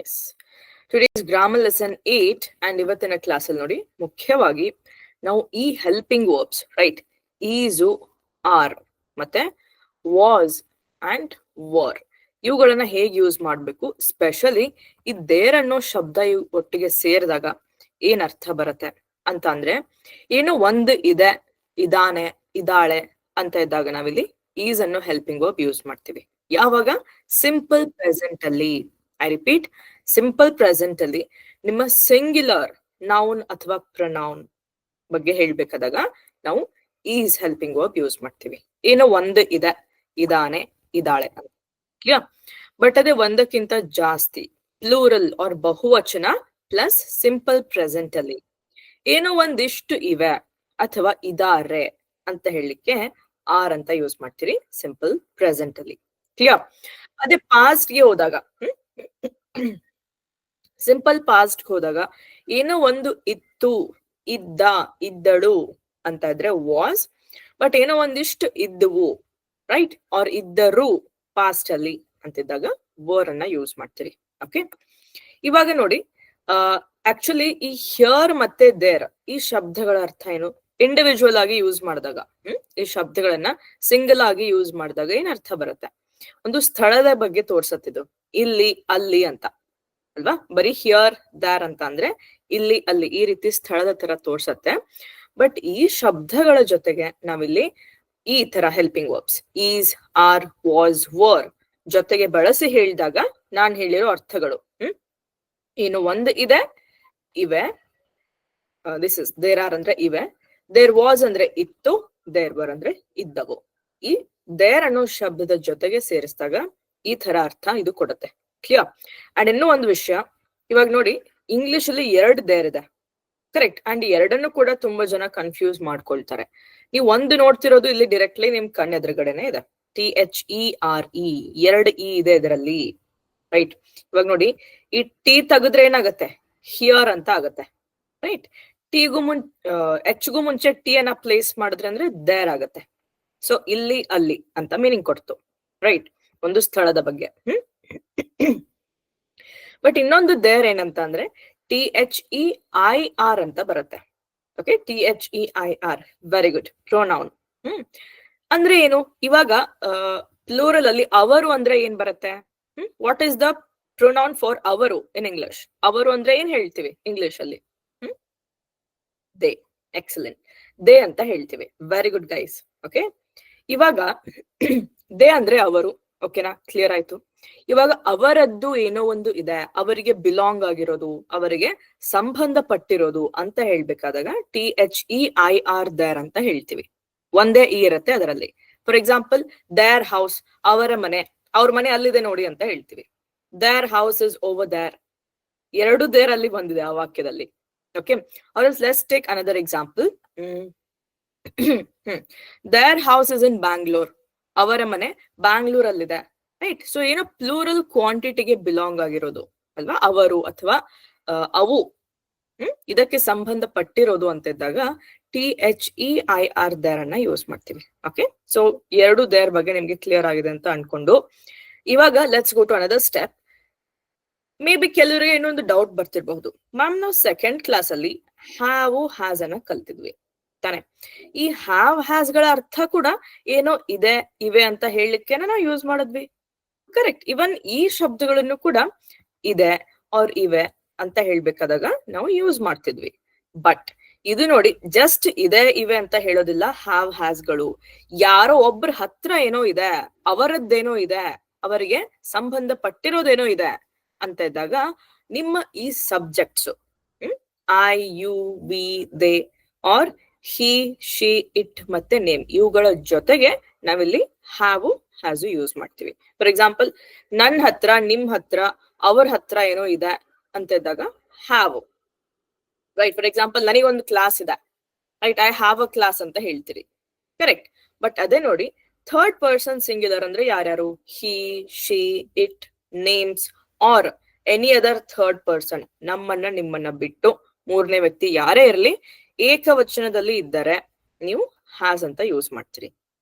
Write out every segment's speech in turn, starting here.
S, today's grammar lesson 8 and ಇವತ್ತಿನ class ಅಲ್ಲಿ ನೋಡಿ ಮುಖ್ಯವಾಗಿ ನಾವು ಈ helping verbs right is, are ಮತ್ತೆ ವಾಸ್ ಅಂಡ್ ವರ್ ಇವುಗಳನ್ನ ಹೇಗೆ ಯೂಸ್ ಮಾಡ್ಬೇಕು, ಸ್ಪೆಷಲಿ ಈ ದೇರ್ ಅನ್ನೋ ಶಬ್ದ ಒಟ್ಟಿಗೆ ಸೇರಿದಾಗ ಏನ್ ಅರ್ಥ ಬರುತ್ತೆ ಅಂತ ಅಂದ್ರೆ, ಏನು ಒಂದು ಇದೆ, ಇದಾನೆ, ಇದಾಳೆ ಅಂತ ಇದ್ದಾಗ ನಾವಿಲ್ಲಿ ಈಸ್ ಅನ್ನೋ ಹೆಲ್ಪಿಂಗ್ ವರ್ಬ್ ಯೂಸ್ ಮಾಡ್ತೀವಿ. ಯಾವಾಗ? ಸಿಂಪಲ್ ಪ್ರೆಸೆಂಟ್ ಅಲ್ಲಿ. ಐ ರಿಪೀಟ್, ಸಿಂಪಲ್ ಪ್ರೆಸೆಂಟ್ ಅಲ್ಲಿ ನಿಮ್ಮ ಸಿಂಗ್ಯುಲರ್ ನೌನ್ ಅಥವಾ ಪ್ರನೌನ್ ಬಗ್ಗೆ ಹೇಳ್ಬೇಕಾದಾಗ ನಾವು ಈಸ್ ಹೆಲ್ಪಿಂಗ್ ವರ್ಬ್ ಯೂಸ್ ಮಾಡ್ತೀವಿ. ಏನೋ ಒಂದು ಇದೆ, ಇದಾನೆ, ಇದಾಳೆ ಅಂತ. ಕ್ಲಿಯರ್? ಬಟ್ ಅದೇ ಒಂದಕ್ಕಿಂತ ಜಾಸ್ತಿ ಪ್ಲೂರಲ್ ಆರ್ ಬಹುವಚನ ಪ್ಲಸ್ ಸಿಂಪಲ್ ಪ್ರೆಸೆಂಟ್ ಅಲ್ಲಿ ಏನೋ ಒಂದಿಷ್ಟು ಇವೆ ಅಥವಾ ಇದಾರೆ ಅಂತ ಹೇಳಲಿಕ್ಕೆ ಆರ್ ಅಂತ ಯೂಸ್ ಮಾಡ್ತೀರಿ ಸಿಂಪಲ್ ಪ್ರೆಸೆಂಟ್ ಅಲ್ಲಿ. ಕ್ಲಿಯರ್? ಅದೇ ಪಾಸ್ಟ್ ಗೆ ಹೋದಾಗ ಸಿಂಪಲ್ ಪಾಸ್ಟ್ ಹೋದಾಗ ಏನೋ ಒಂದು ಇತ್ತು, ಇದ್ದ, ಇದ್ದಳು ಅಂತ ಇದ್ರೆ ವಾಸ್. ಬಟ್ ಏನೋ ಒಂದಿಷ್ಟು ಇದ್ದುವು ರೈಟ್ ಆರ್ ಇದ್ದರು ಪಾಸ್ಟ್ ಅಲ್ಲಿ ಅಂತಿದ್ದಾಗ ವರ್ ಅನ್ನ ಯೂಸ್ ಮಾಡ್ತೀರಿ. ಓಕೆ, ಇವಾಗ ನೋಡಿ ಆಕ್ಚುಲಿ ಈ ಹಿಯರ್ ಮತ್ತೆ ದೇರ್ ಈ ಶಬ್ದಗಳ ಅರ್ಥ ಏನು? ಇಂಡಿವಿಜುವಲ್ ಆಗಿ ಯೂಸ್ ಮಾಡಿದಾಗ ಈ ಶಬ್ದಗಳನ್ನ ಸಿಂಗಲ್ ಆಗಿ ಯೂಸ್ ಮಾಡಿದಾಗ ಏನ್ ಅರ್ಥ ಬರುತ್ತೆ? ಒಂದು ಸ್ಥಳದ ಬಗ್ಗೆ ತೋರ್ಸತ್ತಿದ್ದು, ಇಲ್ಲಿ ಅಲ್ಲಿ ಅಂತ ಅಲ್ವಾ? ಬರೀ ಹಿಯರ್ ದಾರ್ ಅಂತ ಅಂದ್ರೆ ಇಲ್ಲಿ ಅಲ್ಲಿ ಈ ರೀತಿ ಸ್ಥಳದ ತರ ತೋರ್ಸತ್ತೆ. ಬಟ್ ಈ ಶಬ್ದಗಳ ಜೊತೆಗೆ ನಾವಿಲ್ಲಿ ಈ ತರ helping verbs is, are, was, were ಜೊತೆಗೆ ಬಳಸಿ ಹೇಳಿದಾಗ ನಾನ್ ಹೇಳಿರೋ ಅರ್ಥಗಳು ಏನು ಒಂದು ಇದೆ, ಇವೆ, ದಿಸ್ ಇಸ್ ದೇರ್ ಆರ್ ಅಂದ್ರೆ ಇವೆ, ದೇರ್ ವಾಸ್ ಅಂದ್ರೆ ಇತ್ತು, ದೇರ್ ವರ್ ಅಂದ್ರೆ ಇದ್ದವು. ಈ ದೇರ್ ಅನ್ನೋ ಶಬ್ದದ ಜೊತೆಗೆ ಸೇರಿಸಿದಾಗ ಈ ತರ ಅರ್ಥ ಇದು ಕೊಡುತ್ತೆ. ಕ್ಲಿಯರ್? ಅಂಡ್ ಇನ್ನೂ ಒಂದು ವಿಷಯ, ಇವಾಗ ನೋಡಿ ಇಂಗ್ಲಿಷ್ ಅಲ್ಲಿ 2 ದೇರ್ ಇದೆ, ಕರೆಕ್ಟ್? ಅಂಡ್ ಎರಡನ್ನು ಕೂಡ ತುಂಬಾ ಜನ ಕನ್ಫ್ಯೂಸ್ ಮಾಡ್ಕೊಳ್ತಾರೆ. ನೀವು ಒಂದು ನೋಡ್ತಿರೋದು ಇಲ್ಲಿ ಡೈರೆಕ್ಟ್ಲಿ ನಿಮ್ ಕಣ್ಣು ಎದುರುಗಡೆನೆ ಇದೆ, THERE 2 ಇ ಇದೆ ಇದರಲ್ಲಿ ರೈಟ್. ಇವಾಗ ನೋಡಿ ಈ ಟಿ ತೆಗೆದ್ರೆ ಏನಾಗತ್ತೆ? ಹಿಯರ್ ಅಂತ ಆಗತ್ತೆ ರೈಟ್. ಟಿಗೂ ಎಚ್ಗೂ ಮುಂಚೆ ಟಿ ಅನ್ನ ಪ್ಲೇಸ್ ಮಾಡಿದ್ರೆ ಅಂದ್ರೆ ದೇರ್ ಆಗತ್ತೆ. ಸೊ ಇಲ್ಲಿ ಅಲ್ಲಿ ಅಂತ ಮೀನಿಂಗ್ ಕೊಡ್ತು ರೈಟ್, ಒಂದು ಸ್ಥಳದ ಬಗ್ಗೆ. ಬಟ್ ಇನ್ನೊಂದು ದೇರ್ ಏನಂತ ಅಂದ್ರೆ THEIR ಅಂತ ಬರುತ್ತೆ. Okay, THEIR, very good, pronoun. ಅಂದ್ರೆ ಏನು? ಇವಾಗ ಪ್ಲೂರಲ್ ಅಲ್ಲಿ ಅವರು ಅಂದ್ರೆ ಏನ್ ಬರುತ್ತೆ? What is the pronoun for ಅವರು ಇನ್ ಇಂಗ್ಲಿಷ್? ಅವರು ಅಂದ್ರೆ ಏನ್ ಹೇಳ್ತೀವಿ ಇಂಗ್ಲಿಷ್ ಅಲ್ಲಿ? ದೇ. ಎಕ್ಸಲೆಂಟ್, ದೇ ಅಂತ ಹೇಳ್ತೀವಿ. Very good guys. ಓಕೆ, ಇವಾಗ ದೇ ಅಂದ್ರೆ ಅವರು. ಓಕೆನಾ? ಕ್ಲಿಯರ್ ಆಯ್ತು. ಇವಾಗ ಅವರದ್ದು ಏನೋ ಒಂದು ಇದೆ, ಅವರಿಗೆ ಬಿಲಾಂಗ್ ಆಗಿರೋದು, ಅವರಿಗೆ ಸಂಬಂಧಪಟ್ಟಿರೋದು ಅಂತ ಹೇಳ್ಬೇಕಾದಾಗ THEIR ದೇರ್ ಅಂತ ಹೇಳ್ತೀವಿ. ಒಂದೇ ಇ ಇರುತ್ತೆ ಅದರಲ್ಲಿ. ಫಾರ್ ಎಕ್ಸಾಂಪಲ್, ದೇರ್ ಹೌಸ್, ಅವರ ಮನೆ, ಅವ್ರ ಮನೆ ಅಲ್ಲಿದೆ ನೋಡಿ ಅಂತ ಹೇಳ್ತೀವಿ. Their house is over there. 2 there ಅಲ್ಲಿ ಬಂದಿದೆ ಆ ವಾಕ್ಯದಲ್ಲಿ. Okay, let's take another example. Their house is in Bangalore. ಅವರ ಮನೆ ಬ್ಯಾಂಗ್ಳೂರ್ ಅಲ್ಲಿದೆ ರೈಟ್. ಸೊ ಏನೋ ಪ್ಲೂರಲ್ ಕ್ವಾಂಟಿಟಿಗೆ ಬಿಲಾಂಗ್ ಆಗಿರೋದು ಅಲ್ವಾ, ಅವರು ಅಥವಾ ಅವು ಇದಕ್ಕೆ ಸಂಬಂಧಪಟ್ಟಿರೋದು ಅಂತ ಇದ್ದಾಗ THEIR ದೇರ್ ಅನ್ನ ಯೂಸ್ ಮಾಡ್ತೀವಿ. ಓಕೆ, ಸೊ 2 ದೇರ್ ಬಗ್ಗೆ ನಿಮ್ಗೆ ಕ್ಲಿಯರ್ ಆಗಿದೆ ಅಂತ ಅನ್ಕೊಂಡು ಇವಾಗ let's go to another step. Maybe ಕೆಲವರಿಗೆ ಇನ್ನೊಂದು ಡೌಟ್ ಬರ್ತಿರ್ಬಹುದು, ಮ್ಯಾಮ್ ನಾವು 2nd ಕ್ಲಾಸ್ ಅಲ್ಲಿ ಹ್ಯಾವ್, ಹ್ಯಾಸ್ ಅನ್ನ ಕಲ್ತಿದ್ವಿ ತಾನೆ. ಈ ಹ್ಯಾವ್, ಹ್ಯಾಸ್ ಗಳ ಅರ್ಥ ಕೂಡ ಏನೋ ಇದೆ, ಇವೆ ಅಂತ ಹೇಳಲಿಕ್ಕೆ ನಾವು ಯೂಸ್ ಮಾಡಿದ್ವಿ. ಕರೆಕ್ಟ್. ಇವನ್ ಈ ಶಬ್ದಗಳನ್ನು ಕೂಡ ಇದೆ ಆರ್ ಇವೆ ಅಂತ ಹೇಳ್ಬೇಕಾದಾಗ ನಾವು ಯೂಸ್ ಮಾಡ್ತಿದ್ವಿ. ಬಟ್ ಇದು ನೋಡಿ ಜಸ್ಟ್ ಇದೆ ಇವೆ ಅಂತ ಹೇಳೋದಿಲ್ಲ. ಹ್ಯಾವ್, ಹ್ಯಾಸ್ ಗಳು ಯಾರೋ ಒಬ್ರ ಹತ್ರ ಏನೋ ಇದೆ, ಅವರದ್ದೇನೋ ಇದೆ, ಅವರಿಗೆ ಸಂಬಂಧಪಟ್ಟಿರೋದೇನೋ ಇದೆ ಅಂತ ಇದ್ದಾಗ ನಿಮ್ಮ ಈ subjects I, you, we, they are he, she, it ಮತ್ತೆ ನೇಮ್ ಇವುಗಳ ಜೊತೆಗೆ ನಾವಿಲ್ಲಿ ಹ್ಯಾವ್, ಹ್ಯಾಸ್ ಯೂಸ್ ಮಾಡ್ತೀವಿ. ಫಾರ್ ಎಕ್ಸಾಂಪಲ್, ನನ್ನ ಹತ್ರ, ನಿಮ್ ಹತ್ರ, ಅವ್ರ ಹತ್ರ ಏನೋ ಇದೆ ಅಂತ ಇದ್ದಾಗ ಹ್ಯಾವ್ ರೈಟ್. ಫಾರ್ ಎಕ್ಸಾಂಪಲ್, ನನಗೊಂದು ಕ್ಲಾಸ್ ಇದೆ right, I have a class ಅಂತ ಹೇಳ್ತೀರಿ. ಕರೆಕ್ಟ್. ಬಟ್ ಅದೇ ನೋಡಿ 3rd ಪರ್ಸನ್ ಸಿಂಗ್ಯುಲರ್ ಅಂದ್ರೆ ಯಾರ್ಯಾರು? He, she, it, names are any other 3rd person, ನಮ್ಮನ್ನ ನಿಮ್ಮನ್ನ ಬಿಟ್ಟು 3ನೇ ವ್ಯಕ್ತಿ ಯಾರೇ ಇರಲಿ ಏಕವಚನದಲ್ಲಿ ಇದ್ದರೆ ನೀವು ಹ್ಯಾಸ್ ಅಂತ ಯೂಸ್ ಮಾಡ್ತೀರಿ.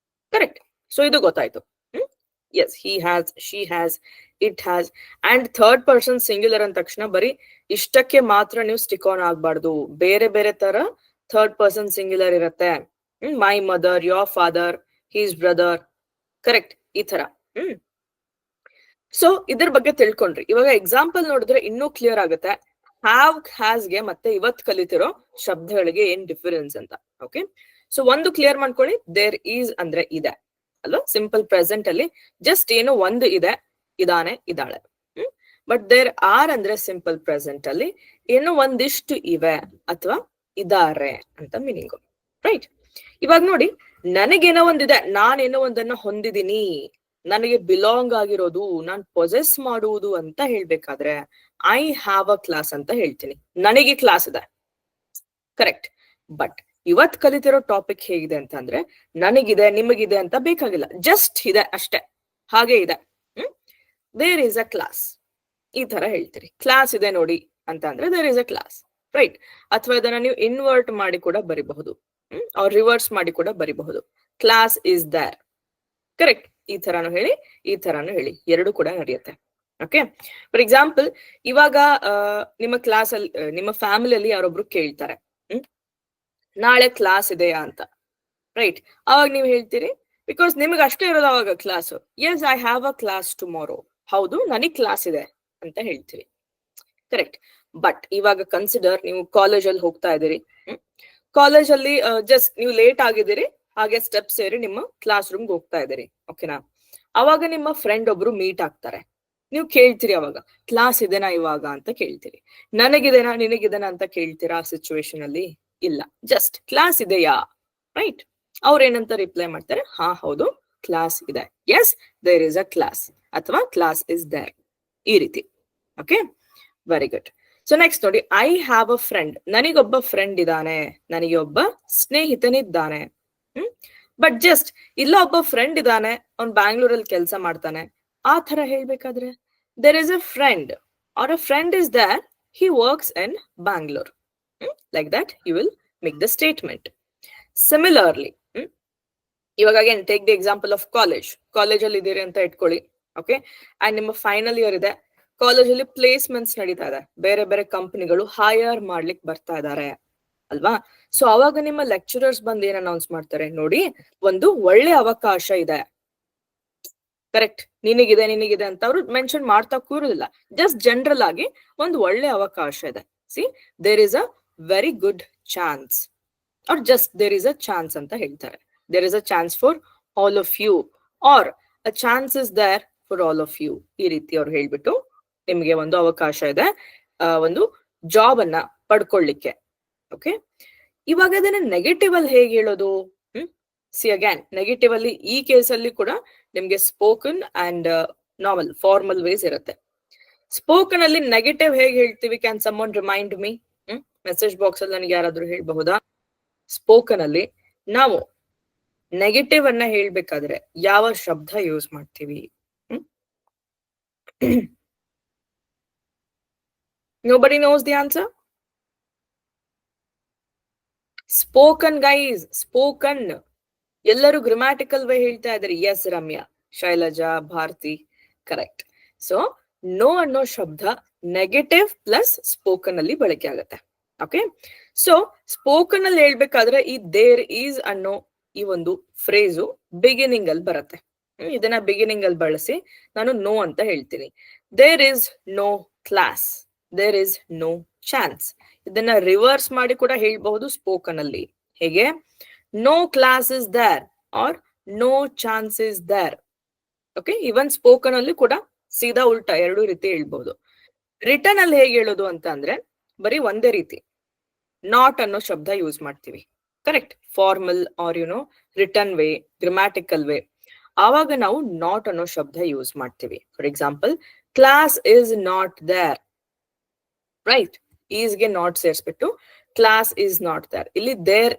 ಕರೆಕ್ಟ್. ಸೊ ಇದು ಗೊತ್ತಾಯ್ತು. Yes, he has, she has, it has. And third person singular ಅಂದ ತಕ್ಷಣ ಬರೀ ಇಷ್ಟಕ್ಕೆ ಮಾತ್ರ ನೀವು ಸ್ಟಿಕ್ ಆನ್ ಆಗ್ಬಾರ್ದು. ಬೇರೆ ಬೇರೆ ತರ ಥರ್ಡ್ ಪರ್ಸನ್ ಸಿಂಗ್ಯುಲರ್ ಇರತ್ತೆ. My mother, your father, his brother, correct, ಈ ತರ. ಸೊ ಇದ್ರ ಬಗ್ಗೆ ತಿಳ್ಕೊಂಡ್ರಿ. ಇವಾಗ ಎಕ್ಸಾಂಪಲ್ ನೋಡಿದ್ರೆ ಇನ್ನೂ ಕ್ಲಿಯರ್ ಆಗುತ್ತೆ ಹ್ಯಾವ್, ಹ್ಯಾಸ್ ಗೆ ಮತ್ತೆ ಇವತ್ ಕಲಿತಿರೋ ಶಬ್ದಗಳಿಗೆ ಏನ್ ಡಿಫರೆನ್ಸ್ ಅಂತ. ಓಕೆ, ಸೊ ಒಂದು ಕ್ಲಿಯರ್ ಮಾಡ್ಕೊಳ್ಳಿ, ದೇರ್ ಈಸ್ ಅಂದ್ರೆ ಇದೆ ಅಲ್ವಾ. ಸಿಂಪಲ್ ಪ್ರೆಸೆಂಟ್ ಅಲ್ಲಿ ಜಸ್ಟ್ ಏನು ಒಂದು ಇದೆ, ಇದಾನೆ, ಇದಾಳೆ. ಬಟ್ ದೇರ್ ಆರ್ ಅಂದ್ರೆ ಸಿಂಪಲ್ ಪ್ರೆಸೆಂಟ್ ಅಲ್ಲಿ ಏನೋ ಒಂದಿಷ್ಟು ಇವೆ ಅಥವಾ ಇದಾರೆ ಅಂತ ಮೀನಿಂಗು. ರೈಟ್, ಇವಾಗ ನೋಡಿ, ನನಗೇನೋ ಒಂದಿದೆ, ನಾನೇನೋ ಒಂದನ್ನ ಹೊಂದಿದೀನಿ, ನನಗೆ ಬಿಲಾಂಗ್ ಆಗಿರೋದು, ನಾನ್ ಪೊಸೆಸ್ ಮಾಡುವುದು ಅಂತ ಹೇಳ್ಬೇಕಾದ್ರೆ ಐ ಹ್ಯಾವ್ ಅ ಕ್ಲಾಸ್ ಅಂತ ಹೇಳ್ತೀನಿ. ನನಗೆ ಕ್ಲಾಸ್ ಇದೆ, ಕರೆಕ್ಟ್. ಬಟ್ ಇವತ್ ಕಲಿತಿರೋ ಟಾಪಿಕ್ ಹೇಗಿದೆ ಅಂತಂದ್ರೆ ನನಗಿದೆ, ನಿಮಗಿದೆ ಅಂತ ಬೇಕಾಗಿಲ್ಲ, ಜಸ್ಟ್ ಇದೆ ಅಷ್ಟೇ, ಹಾಗೆ ಇದೆ. ದೇರ್ ಈಸ್ ಅ ಕ್ಲಾಸ್, ಈ ತರ ಹೇಳ್ತೀರಿ. ಕ್ಲಾಸ್ ಇದೆ ನೋಡಿ ಅಂತ ಅಂದ್ರೆ there is a class, right. ಅಥವಾ ಇದನ್ನ ನೀವು ಇನ್ವರ್ಟ್ ಮಾಡಿ ಕೂಡ ಬರಿಬಹುದು, ಅವ್ರ ರಿವರ್ಸ್ ಮಾಡಿ ಕೂಡ ಬರಿಬಹುದು. Class is there, correct. ಈ ತರಾನು ಹೇಳಿ, ಈ ತರಾನು ಹೇಳಿ, ಎರಡು ಕೂಡ ನಡೆಯುತ್ತೆ. ಓಕೆ, ಫಾರ್ ಎಕ್ಸಾಂಪಲ್, ಇವಾಗ ನಿಮ್ಮ ಕ್ಲಾಸ್ ಅಲ್ಲಿ, ನಿಮ್ಮ ಫ್ಯಾಮಿಲಿಯಲ್ಲಿ ಯಾರೊಬ್ರು ಕೇಳ್ತಾರೆ, ನಾಳೆ ಕ್ಲಾಸ್ ಇದೆಯಾ ಅಂತ, ರೈಟ್. ಅವಾಗ ನೀವು ಹೇಳ್ತೀರಿ, ಬಿಕಾಸ್ ನಿಮಗೆ ಅಷ್ಟೇ ಇರೋದು ಅವಾಗ class. Yes, I have a class tomorrow. ಹೌದು, ನನಗ್ ಕ್ಲಾಸ್ ಇದೆ ಅಂತ ಹೇಳ್ತೀವಿ, ಕರೆಕ್ಟ್. ಬಟ್ ಇವಾಗ ಕನ್ಸಿಡರ್, ನೀವು ಕಾಲೇಜಲ್ಲಿ ಹೋಗ್ತಾ ಇದ್ದೀರಿ, ಕಾಲೇಜಲ್ಲಿ ಜಸ್ಟ್ ನೀವು ಲೇಟ್ ಆಗಿದ್ದೀರಿ, ಹಾಗೆ ಸ್ಟೆಪ್ಸ್ ಸೇರಿ ನಿಮ್ಮ ಕ್ಲಾಸ್ ರೂಮ್ಗೆ ಹೋಗ್ತಾ ಇದ್ದೀರಿ, ಓಕೆನಾ. ಅವಾಗ ನಿಮ್ಮ ಫ್ರೆಂಡ್ ಒಬ್ರು ಮೀಟ್ ಆಗ್ತಾರೆ, ನೀವು ಕೇಳ್ತೀರಿ ಅವಾಗ ಕ್ಲಾಸ್ ಇದೆನಾ ಇವಾಗ ಅಂತ ಕೇಳ್ತೀರಿ. ನನಗಿದೆನಾ ನಿನಗಿದೆನಾ ಅಂತ ಕೇಳ್ತೀರಾ ಆ ಸಿಚುವೇಶನ್ ಅಲ್ಲಿ? ಇಲ್ಲ, ಜಸ್ಟ್ ಕ್ಲಾಸ್ ಇದೆಯಾ, ರೈಟ್. ಅವ್ರೇನಂತ ರಿಪ್ಲೈ ಮಾಡ್ತಾರೆ, ಹಾ ಹೌದು ಕ್ಲಾಸ್ ಇದೆ, yes there is a class, ಅಥವಾ ಕ್ಲಾಸ್ ಇಸ್ ದೇರ್, ಈ ರೀತಿ. Okay, very good. So next ನೋಡಿ, ಐ ಹ್ಯಾವ್ ಅ ಫ್ರೆಂಡ್, ನನಗೊಬ್ಬ ಫ್ರೆಂಡ್ ಇದ್ದಾನೆ, ನನಗೆ ಒಬ್ಬ ಸ್ನೇಹಿತನಿದ್ದಾನೆ. ಬಟ್ ಜಸ್ಟ್ ಇಲ್ಲ ಒಬ್ಬ ಫ್ರೆಂಡ್ ಇದ್ದಾನೆ, ಅವ್ನ್ ಬ್ಯಾಂಗ್ಳೂರಲ್ಲಿ ಕೆಲಸ ಮಾಡ್ತಾನೆ, ಆ ತರ ಹೇಳ್ಬೇಕಾದ್ರೆ there is a friend are a friend is there, he works in Bangalore. Like that you will make the statement. Similarly, ಇವಾಗ again take the example of college. ಕಾಲೇಜಲ್ಲಿ ಇದ್ದೀರಿ ಅಂತ ಇಟ್ಕೊಳ್ಳಿ, ಓಕೆ, ಅಂಡ್ ನಿಮ್ಮ ಫೈನಲ್ ಇಯರ್ ಇದೆ, ಕಾಲೇಜಲ್ಲಿ ಪ್ಲೇಸ್ಮೆಂಟ್ಸ್ ನಡೀತಾ ಇದೆ, ಬೇರೆ ಬೇರೆ ಕಂಪನಿಗಳು ಹೈಯರ್ ಮಾಡ್ಲಿಕ್ಕೆ ಬರ್ತಾ ಇದಾರೆ ಅಲ್ವಾ. ಸೊ ಅವಾಗ ನಿಮ್ಮ ಲೆಕ್ಚರರ್ಸ್ ಬಂದು ಏನ್ ಅನೌನ್ಸ್ ಮಾಡ್ತಾರೆ, ನೋಡಿ ಒಂದು ಒಳ್ಳೆ ಅವಕಾಶ ಇದೆ, ಕರೆಕ್ಟ್, ನಿನಗಿದೆ ನಿನಗಿದೆ ಅಂತ ಅವರು ಮೆನ್ಷನ್ ಮಾಡ್ತಾ ಕೂರುದಿಲ್ಲ, ಜಸ್ಟ್ ಜನರಲ್ ಆಗಿ ಒಂದು ಒಳ್ಳೆ ಅವಕಾಶ ಇದೆ. See, there is a very good chance, or just there is a chance ಅಂತ ಹೇಳ್ತಾರೆ. There is a chance for all of you, or a chance is there for all of you, ಈ ರೀತಿ ಅವ್ರು ಹೇಳ್ಬಿಟ್ಟು ನಿಮ್ಗೆ ಒಂದು ಅವಕಾಶ ಇದೆ ಒಂದು ಜಾಬ್ ಅನ್ನ ಪಡ್ಕೊಳ್ಳಿಕ್ಕೆ. ಓಕೆ, ಇವಾಗ ಅದನ್ನ ನೆಗೆಟಿವ್ ಅಲ್ಲಿ ಹೇಗೆ ಹೇಳೋದು? ಸಿ ಅಗೇನ್, ನೆಗೆಟಿವ್ ಅಲ್ಲಿ ಈ ಕೇಸಲ್ಲಿ ಕೂಡ ನಿಮ್ಗೆ spoken and normal formal ways ಇರುತ್ತೆ. ಸ್ಪೋಕನ್ ಅಲ್ಲಿ ನೆಗೆಟಿವ್ ಹೇಗೆ ಹೇಳ್ತೀವಿ? Can someone remind me? Message box ಅಲ್ಲಿ ನನಗೆ ಯಾರಾದ್ರೂ ಹೇಳ್ಬಹುದಾ? ಸ್ಪೋಕನ್ ಅಲ್ಲಿ ನಾವು ನೆಗೆಟಿವ್ ಅನ್ನ ಹೇಳ್ಬೇಕಾದ್ರೆ ಯಾವ ಶಬ್ದ ಯೂಸ್ ಮಾಡ್ತೀವಿ? Nobody knows the answer? Spoken guys, spoken. ಎಲ್ಲರೂ ಗ್ರಾಮ್ಯಾಟಿಕಲ್ ವೇ ಹೇಳ್ತಾ ಇದ್ದಾರೆ. Yes Ramya, Shailaja, Bharati, correct. So no ಅನ್ನೋ ಶಬ್ದ ನೆಗೆಟಿವ್ ಪ್ಲಸ್ ಸ್ಪೋಕನ್ ಅಲ್ಲಿ ಬಳಕೆ ಆಗುತ್ತೆ. ಓಕೆ, ಸೊ ಸ್ಪೋಕನ್ ಅಲ್ಲಿ ಹೇಳ್ಬೇಕಾದ್ರೆ ಈ ದೇರ್ ಈಸ್ ಅನ್ನೋ ಈ ಒಂದು ಫ್ರೇಸು ಬಿಗಿನಿಂಗ್ ಅಲ್ಲಿ ಬರುತ್ತೆ. ಇದನ್ನ ಬಿಗಿನಿಂಗ್ ಅಲ್ಲಿ ಬಳಸಿ ನಾನು ನೋ ಅಂತ ಹೇಳ್ತೀನಿ. There is no class, there is no chance. ಇದನ್ನ ರಿವರ್ಸ್ ಮಾಡಿ ಕೂಡ ಹೇಳ್ಬಹುದು ಸ್ಪೋಕನ್ ಅಲ್ಲಿ. ಹೇಗೆ? No class is there R no chance is there. Okay, even spoken ಅಲ್ಲಿ ಕೂಡ ಸೀದಾ ಉಲ್ಟಾ ಎರಡೂ ರೀತಿ ಹೇಳ್ಬಹುದು. ರಿಟರ್ನ್ ಅಲ್ಲಿ ಹೇಗೆ ಹೇಳೋದು ಅಂತ ಅಂದ್ರೆ ಬರೀ ಒಂದೇ ರೀತಿ, ನಾಟ್ ಅನ್ನೋ ಶಬ್ದ ಯೂಸ್ ಮಾಡ್ತೀವಿ, correct. Formal or written way, grammatical way, ಆವಾಗ ನಾವು ನಾಟ್ ಅನ್ನೋ ಶಬ್ದ ಯೂಸ್ ಮಾಡ್ತೀವಿ. For example, class is not there, right. ಈಸ್ಗೆ ನಾಟ್ ಸೇರಿಸ್ಬಿಟ್ಟು ಕ್ಲಾಸ್ ಇಸ್ ನಾಟ್ ದೇರ್. ಇಲ್ಲಿ ದೇರ್,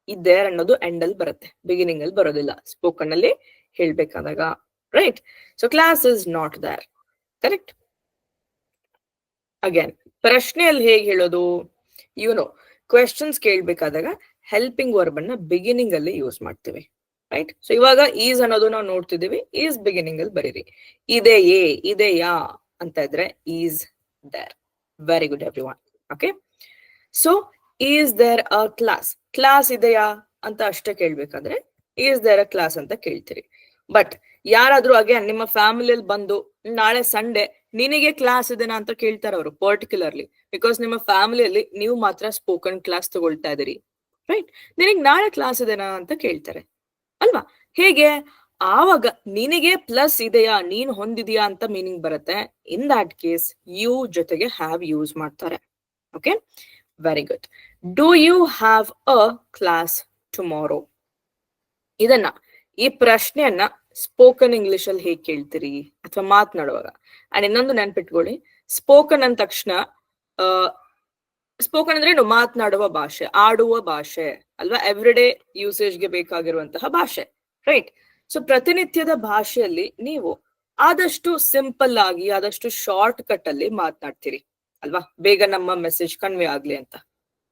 ಈ ದೇರ್ ಅನ್ನೋದು ಎಂಡ್ ಅಲ್ಲಿ ಬರುತ್ತೆ, ಬಿಗಿನಿಂಗ್ ಅಲ್ಲಿ ಬರೋದಿಲ್ಲ ಸ್ಪೋಕನ್ ಅಲ್ಲಿ ಹೇಳ್ಬೇಕಾದಾಗ, right. So class is not there, correct. Again ಪ್ರಶ್ನೆಯಲ್ಲಿ ಹೇಗೆ ಹೇಳೋದು? ಕ್ವೆಶನ್ಸ್ ಕೇಳ್ಬೇಕಾದಾಗ ಹೆಲ್ಪಿಂಗ್ ವರ್ಬ್ ಅನ್ನ ಬಿಗಿನಿಂಗ್ ಅಲ್ಲಿ ಯೂಸ್ ಮಾಡ್ತೀವಿ. ರೈಟ್. ಸೊ ಇವಾಗ ಈಸ್ ಅನ್ನೋದು ನಾವು ನೋಡ್ತಿದೀವಿ, ಈಸ್ ಬಿಗಿನಿಂಗ್ ಅಲ್ಲಿ ಬರೀರಿ. ಇದೆಯೇ, ಇದೆಯಾ ಅಂತ ಇದ್ರೆ is there. Very good everyone. Okay, so is there a class, class ಇದೆಯಾ ಅಂತ ಅಷ್ಟೇ ಕೇಳ್ಬೇಕಾದ್ರೆ ಈಸ್ ದೇರ್ ಅ ಕ್ಲಾಸ್ ಅಂತ ಕೇಳ್ತೀರಿ. ಬಟ್ ಯಾರಾದ್ರೂ ಅಗೇನ್ ನಿಮ್ಮ ಫ್ಯಾಮಿಲಿಯಲ್ಲಿ ಬಂದು ನಾಳೆ ಸಂಡೇ ನಿನಗೆ ಕ್ಲಾಸ್ ಇದೆನಾ ಅಂತ ಕೇಳ್ತಾರೆ ಅವರು, ಪರ್ಟಿಕ್ಯುಲರ್ಲಿ ಬಿಕಾಸ್ ನಿಮ್ಮ ಫ್ಯಾಮಿಲಿಯಲ್ಲಿ ನೀವು ಮಾತ್ರ ಸ್ಪೋಕನ್ ಕ್ಲಾಸ್ ತಗೊಳ್ತಾ ಇದೀರಿ, ರೈಟ್. ನಿನಗೆ ನಾಳೆ ಕ್ಲಾಸ್ ಇದೆನಾ ಅಂತ ಕೇಳ್ತಾರೆ ಅಲ್ವಾ? ಹೇಗೆ? ಆವಾಗ ನಿನಗೆ ಪ್ಲಸ್ ಇದೆಯಾ, ನೀನ್ ಹೊಂದಿದೆಯಾ ಅಂತ ಮೀನಿಂಗ್ ಬರುತ್ತೆ. ಇನ್ ದಟ್ ಕೇಸ್ ಯು ಜೊತೆಗೆ ಹ್ಯಾವ್ ಯೂಸ್ ಮಾಡ್ತಾರೆ. Okay, very good. Do you have a class tomorrow? ಇದನ್ನ, ಈ ಪ್ರಶ್ನೆಯನ್ನ ಸ್ಪೋಕನ್ ಇಂಗ್ಲಿಷ್ ಅಲ್ಲಿ ಹೇಗೆ ಕೇಳ್ತೀರಿ ಅಥವಾ ಮಾತನಾಡುವಾಗ. ಅಂಡ್ ಇನ್ನೊಂದು ನೆನ್ಪಿಟ್ಕೊಳ್ಳಿ, ಸ್ಪೋಕನ್ ಅಂದ ತಕ್ಷಣ ಸ್ಪೋಕನ್ ಅಂದ್ರೆ ಮಾತನಾಡುವ ಭಾಷೆ, ಆಡುವ ಭಾಷೆ ಅಲ್ವಾ, ಎವ್ರಿಡೇ ಯೂಸೇಜ್ಗೆ ಬೇಕಾಗಿರುವಂತಹ ಭಾಷೆ, ರೈಟ್. ಸೊ ಪ್ರತಿನಿತ್ಯದ ಭಾಷೆಯಲ್ಲಿ ನೀವು ಆದಷ್ಟು ಸಿಂಪಲ್ ಆಗಿ, ಆದಷ್ಟು ಶಾರ್ಟ್ ಕಟ್ ಅಲ್ಲಿ ಮಾತನಾಡ್ತೀರಿ ಅಲ್ವಾ, ಬೇಗ ನಮ್ಮ ಮೆಸೇಜ್ ಕನ್ವೆ ಆಗ್ಲಿ ಅಂತ,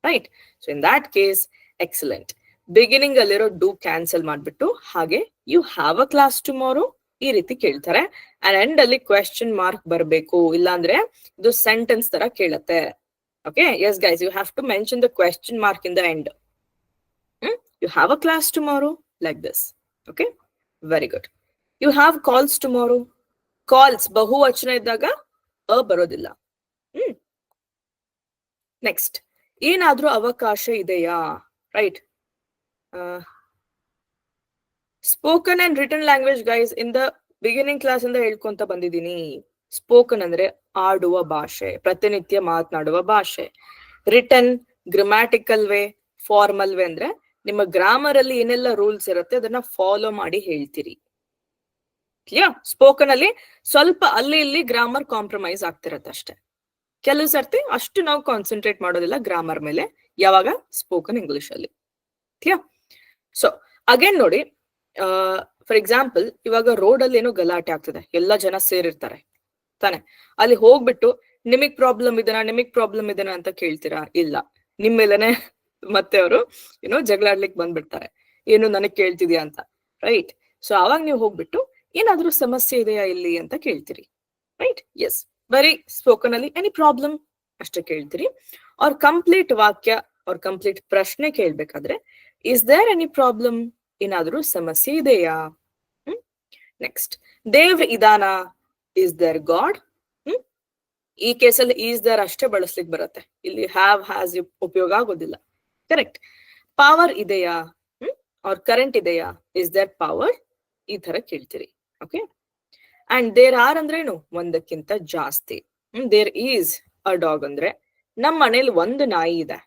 right. So in that case excellent. Beginning ಅಲ್ಲಿರೋ ಡೂ ಕ್ಯಾನ್ಸಲ್ ಮಾಡ್ಬಿಟ್ಟು ಹಾಗೆ you have a class tomorrow ಈ ರೀತಿ ಕೇಳ್ತಾರೆ. ಅಂಡ್ ಎಂಡ್ ಅಲ್ಲಿ ಕ್ವೆಶ್ಚನ್ ಮಾರ್ಕ್ ಬರಬೇಕು, ಇಲ್ಲಾಂದ್ರೆ ಇದು ಸೆಂಟೆನ್ಸ್ ತರ ಕೇಳತ್ತೆ. Okay, yes guys, you have to mention the question mark in the end. You have a class tomorrow, like this. Okay, very good. You have calls tomorrow. Calls ಬಹುವಚನ ಇದ್ದಾಗ ಅ ಬರೋದಿಲ್ಲ. Next, ಏನಾದ್ರೂ ಅವಕಾಶ ಇದೆಯಾ, right. Spoken and written language guys in the beginning class ಇಂದ ಹೇಳ್ಕೊಂತ ಬಂದಿದ್ದೀನಿ. Spoken ಅಂದ್ರೆ ಆಡುವ ಭಾಷೆ, ಪ್ರತಿನಿತ್ಯ ಮಾತನಾಡುವ ಭಾಷೆ. Written grammatical way, formal way ಅಂದ್ರೆ ನಿಮ್ಮ ಗ್ರಾಮರ್ ಅಲ್ಲಿ ಏನೆಲ್ಲ ರೂಲ್ಸ್ ಇರುತ್ತೆ ಅದನ್ನ ಫಾಲೋ ಮಾಡಿ ಹೇಳ್ತೀರಿ. ಕ್ಲಿಯರ್? ಸ್ಪೋಕನ್ ಅಲ್ಲಿ ಸ್ವಲ್ಪ ಅಲ್ಲಿ ಇಲ್ಲಿ ಗ್ರಾಮರ್ ಕಾಂಪ್ರಮೈಸ್ ಆಗ್ತಿರತ್ತೆ ಅಷ್ಟೇ. ಕೆಲವು ಸರ್ತಿ ಅಷ್ಟು ನಾವು ಕಾನ್ಸಂಟ್ರೇಟ್ ಮಾಡೋದಿಲ್ಲ ಗ್ರಾಮರ್ ಮೇಲೆ, ಯಾವಾಗ ಸ್ಪೋಕನ್ ಇಂಗ್ಲಿಷ್ ಅಲ್ಲಿ. ಕ್ಲಿಯರ್? ಸೊ ಅಗೇನ್ ನೋಡಿ, ಫಾರ್ ಎಕ್ಸಾಂಪಲ್ ಇವಾಗ ರೋಡ್ ಅಲ್ಲಿ ಏನೋ ಗಲಾಟೆ ಆಗ್ತದೆ, ಎಲ್ಲ ಜನ ಸೇರಿರ್ತಾರೆ ತಾನೆ. ಅಲ್ಲಿ ಹೋಗ್ಬಿಟ್ಟು ನಿಮಗ್ ಪ್ರಾಬ್ಲಮ್ ಇದೆನಾ, ನಿಮಗ್ ಪ್ರಾಬ್ಲಮ್ ಇದೆನಾ ಅಂತ ಕೇಳ್ತೀರಾ? ಇಲ್ಲ, ನಿಮ್ ಮೇಲೆನೆ ಮತ್ತೆ ಅವರು ಏನೋ ಜಗಳಾಡ್ಲಿಕ್ಕೆ ಬಂದ್ಬಿಡ್ತಾರೆ, ಏನು ನನಗ್ ಕೇಳ್ತಿದ್ಯಾ ಅಂತ, ರೈಟ್. ಸೊ ಅವಾಗ ನೀವು ಹೋಗ್ಬಿಟ್ಟು ಏನಾದ್ರೂ ಸಮಸ್ಯೆ ಇದೆಯಾ ಇಲ್ಲಿ ಅಂತ ಕೇಳ್ತೀರಿ, ರೈಟ್. ಎಸ್, ಬರೀ ಸ್ಪೋಕನ್ ಅಲ್ಲಿ ಎನಿ ಪ್ರಾಬ್ಲಮ್ ಅಷ್ಟೇ ಕೇಳ್ತೀರಿ. ಅವ್ರ ಕಂಪ್ಲೀಟ್ ವಾಕ್ಯ, ಅವ್ರ ಕಂಪ್ಲೀಟ್ ಪ್ರಶ್ನೆ ಕೇಳ್ಬೇಕಾದ್ರೆ ಇಸ್ ದೇರ್ ಎನಿ ಪ್ರಾಬ್ಲಮ್, ಏನಾದ್ರೂ ಸಮಸ್ಯೆ ಇದೆಯಾ. ನೆಕ್ಸ್ಟ್, ದೇವ್ರ ಇದಾನ, ಇಸ್ ದೇರ್ ಗಾಡ್. ಈ ಕೇಸಲ್ಲಿ ಈಸ್ ದೇರ್ ಅಷ್ಟೇ ಬಳಸ್ಲಿಕ್ಕೆ ಬರುತ್ತೆ, ಇಲ್ಲಿ ಹ್ಯಾವ್ ಹ್ಯಾಸ್ ಉಪಯೋಗ ಆಗೋದಿಲ್ಲ, ಕರೆಕ್ಟ್. ಪವರ್ ಇದೆಯಾ, ಅವ್ರ ಕರೆಂಟ್ ಇದೆಯಾ, ಇಸ್ ದೇರ್ ಪವರ್, ಈ ತರ ಕೇಳ್ತೀರಿ. ಓಕೆ. ಅಂಡ್ ದೇರ್ ಆರ್ ಅಂದ್ರೆ ಏನು, ಒಂದಕ್ಕಿಂತ ಜಾಸ್ತಿ. ದೇರ್ ಈಸ್ ಅ ಡಾಗ್ ಅಂದ್ರೆ ನಮ್ಮ ಮನೇಲಿ ಒಂದು ನಾಯಿ ಇದೆ,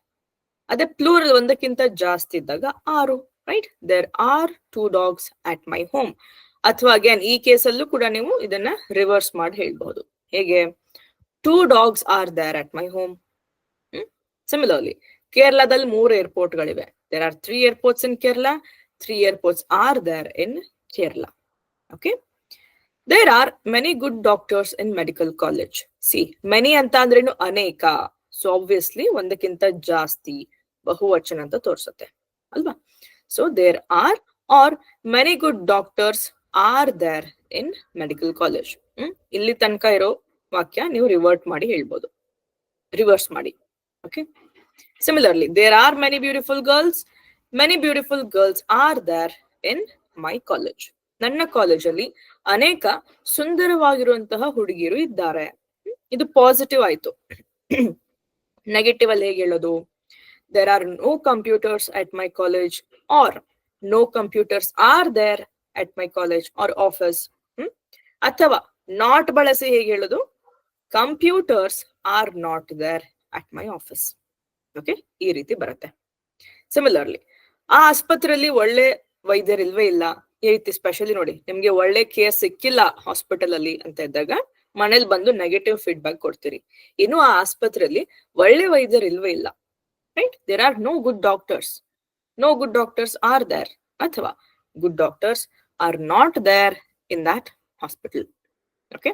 ಅದೇ ಪ್ಲೂರಲ್ ಒಂದಕ್ಕಿಂತ ಜಾಸ್ತಿ ಇದ್ದಾಗ 6, right. There are 2 dogs at my home. ಅಥವಾ ಅಗೇನ್ ಈ ಕೇಸಲ್ಲೂ ಕೂಡ ನೀವು ಇದನ್ನ ರಿವರ್ಸ್ ಮಾಡಿ ಹೇಳ್ಬಹುದು. ಹೇಗೆ? 2 dogs are there at my home. Similarly ಕೇರಳದಲ್ಲಿ 3 ಏರ್ಪೋರ್ಟ್ಗಳಿವೆ. There are 3 airports in Kerala. 3 airports are there in Kerala. Okay. There are many good doctors in medical college. See, many ಅಂತ ಅಂದ್ರೇನು ಅನೇಕ. ಸೊ ಆಬ್ವಿಯಸ್ಲಿ ಒಂದಕ್ಕಿಂತ ಜಾಸ್ತಿ ಬಹುವಚನ ಅಂತ ತೋರಿಸುತ್ತೆ ಅಲ್ವಾ. So there are are many good doctors are there in medical college. ಇಲ್ಲಿ ತನಕ ಇರೋ ವಾಕ್ಯ ನೀವು ರಿವರ್ಟ್ ಮಾಡಿ ಹೇಳ್ಬೋದು, ರಿವರ್ಸ್ ಮಾಡಿ. Okay. Similarly, there are many beautiful girls. Many beautiful girls are there in my college. ನನ್ನ ಕಾಲೇಜಲ್ಲಿ ಅನೇಕ ಸುಂದರವಾಗಿರುವಂತಹ ಹುಡುಗಿಯರು ಇದ್ದಾರೆ. ಇದು ಪಾಸಿಟಿವ್ ಆಯ್ತು. ನೆಗೆಟಿವ್ ಅಲ್ಲಿ ಹೇಗೆ ಹೇಳೋದು? There R no computers at my college, or no computers are there at my college or office. ಅಥವಾ ನಾಟ್ ಬಳಸಿ ಹೇಗೆ ಹೇಳೋದು? Computers are not there at my office. Okay, ಈ ರೀತಿ ಬರುತ್ತೆ. ಸಿಮಿಲರ್ಲಿ, ಆ ಆಸ್ಪತ್ರೆಯಲ್ಲಿ ಒಳ್ಳೆ ವೈದ್ಯರಿಲ್ವೇ ಇಲ್ಲ, ಈ ರೀತಿ ಸ್ಪೆಷಲಿ ನೋಡಿ, ನಿಮ್ಗೆ ಒಳ್ಳೆ ಕೇರ್ ಸಿಕ್ಕಿಲ್ಲ ಹಾಸ್ಪಿಟಲ್ ಅಲ್ಲಿ ಅಂತ ಇದ್ದಾಗ ಮನೇಲಿ ಬಂದು ನೆಗೆಟಿವ್ ಫೀಡ್ಬ್ಯಾಕ್ ಕೊಡ್ತೀರಿ. ಇನ್ನು ಆ ಆಸ್ಪತ್ರೆಯಲ್ಲಿ ಒಳ್ಳೆ ವೈದ್ಯರು ಇಲ್ವೇ ಇಲ್ಲ, right. There R no good doctors. No good doctors are there, ಅಥವಾ good doctors are not there in that hospital. Okay.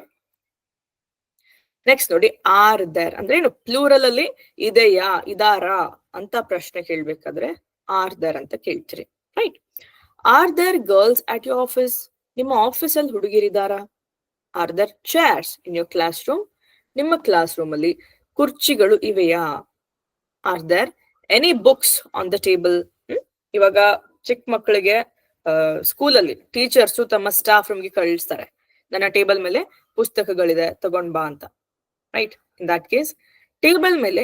Next ನೋಡಿ, ಆರ್ ದೇರ್ ಅಂದ್ರೆ ಏನು? ಪ್ಲೂರಲ್ ಅಲ್ಲಿ ಇದೆಯಾ, ಇದಾರಾ ಅಂತ ಪ್ರಶ್ನೆ ಕೇಳ್ಬೇಕಾದ್ರೆ ಆರ್ ದೇರ್ ಅಂತ ಕೇಳ್ತೀರಿ, right. Are there girls at your office? ನಿಮ್ಮ ಆಫೀಸಲ್ಲಿ ಹುಡುಗಿರಿದಾರಾ? Are there chairs in your classroom? ನಿಮ್ಮ ಕ್ಲಾಸ್ ರೂಮ್ ಅಲ್ಲಿ ಕುರ್ಚಿಗಳು ಇವೆಯಾ? R there any books on the table? ಇವಾಗ ಚಿಕ್ಕ ಮಕ್ಕಳಿಗೆ ಸ್ಕೂಲಲ್ಲಿ ಟೀಚರ್ಸ್ ತಮ್ಮ ಸ್ಟಾಫ್ ರೂಮ್ಗೆ ಕಳಿಸ್ತಾರೆ, ನನ್ನ ಟೇಬಲ್ ಮೇಲೆ ಪುಸ್ತಕಗಳಿದೆ ತಗೊಂಡ್ ಬಾ ಅಂತ, right? In that case table ಮೇಲೆ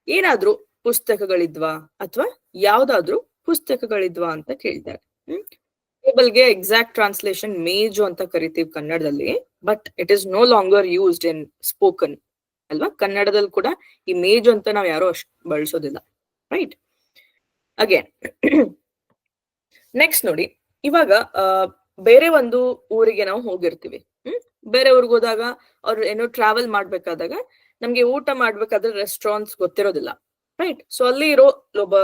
ಏನಾದ್ರೂ ಪುಸ್ತಕಗಳಿದ್ವಾ ಅಥವಾ ಯಾವ್ದಾದ್ರು ಪುಸ್ತಕಗಳಿದ್ವಾ ಅಂತ ಕೇಳ್ತಾರೆ. ಟೇಬಲ್ಗೆ ಎಕ್ಸಾಕ್ಟ್ ಟ್ರಾನ್ಸ್ಲೇಷನ್ ಮೇಜು ಅಂತ ಕರಿತೀವಿ ಕನ್ನಡದಲ್ಲಿ, but it is no longer used in spoken ಅಲ್ವಾ? ಕನ್ನಡದಲ್ಲಿ ಕೂಡ ಈ ಮೇಜು ಅಂತ ನಾವ್ ಯಾರೋ ಅಷ್ಟು ಬಳಸೋದಿಲ್ಲ, ರೈಟ್? ಅಗೇನ್ ನೆಕ್ಸ್ಟ್ ನೋಡಿ, ಇವಾಗ ಬೇರೆ ಒಂದು ಊರಿಗೆ ನಾವು ಹೋಗಿರ್ತೀವಿ. ಬೇರೆ ಊರಿಗೆ ಹೋದಾಗ ಅವ್ರು ಏನೋ ಟ್ರಾವೆಲ್ ಮಾಡ್ಬೇಕಾದಾಗ ನಮ್ಗೆ ಊಟ ಮಾಡ್ಬೇಕಾದ್ರೆ ರೆಸ್ಟೋರೆಂಟ್ಸ್ ಗೊತ್ತಿರೋದಿಲ್ಲ, ರೈಟ್? ಸೊ ಅಲ್ಲಿ ಇರೋ ಒಬ್ಬ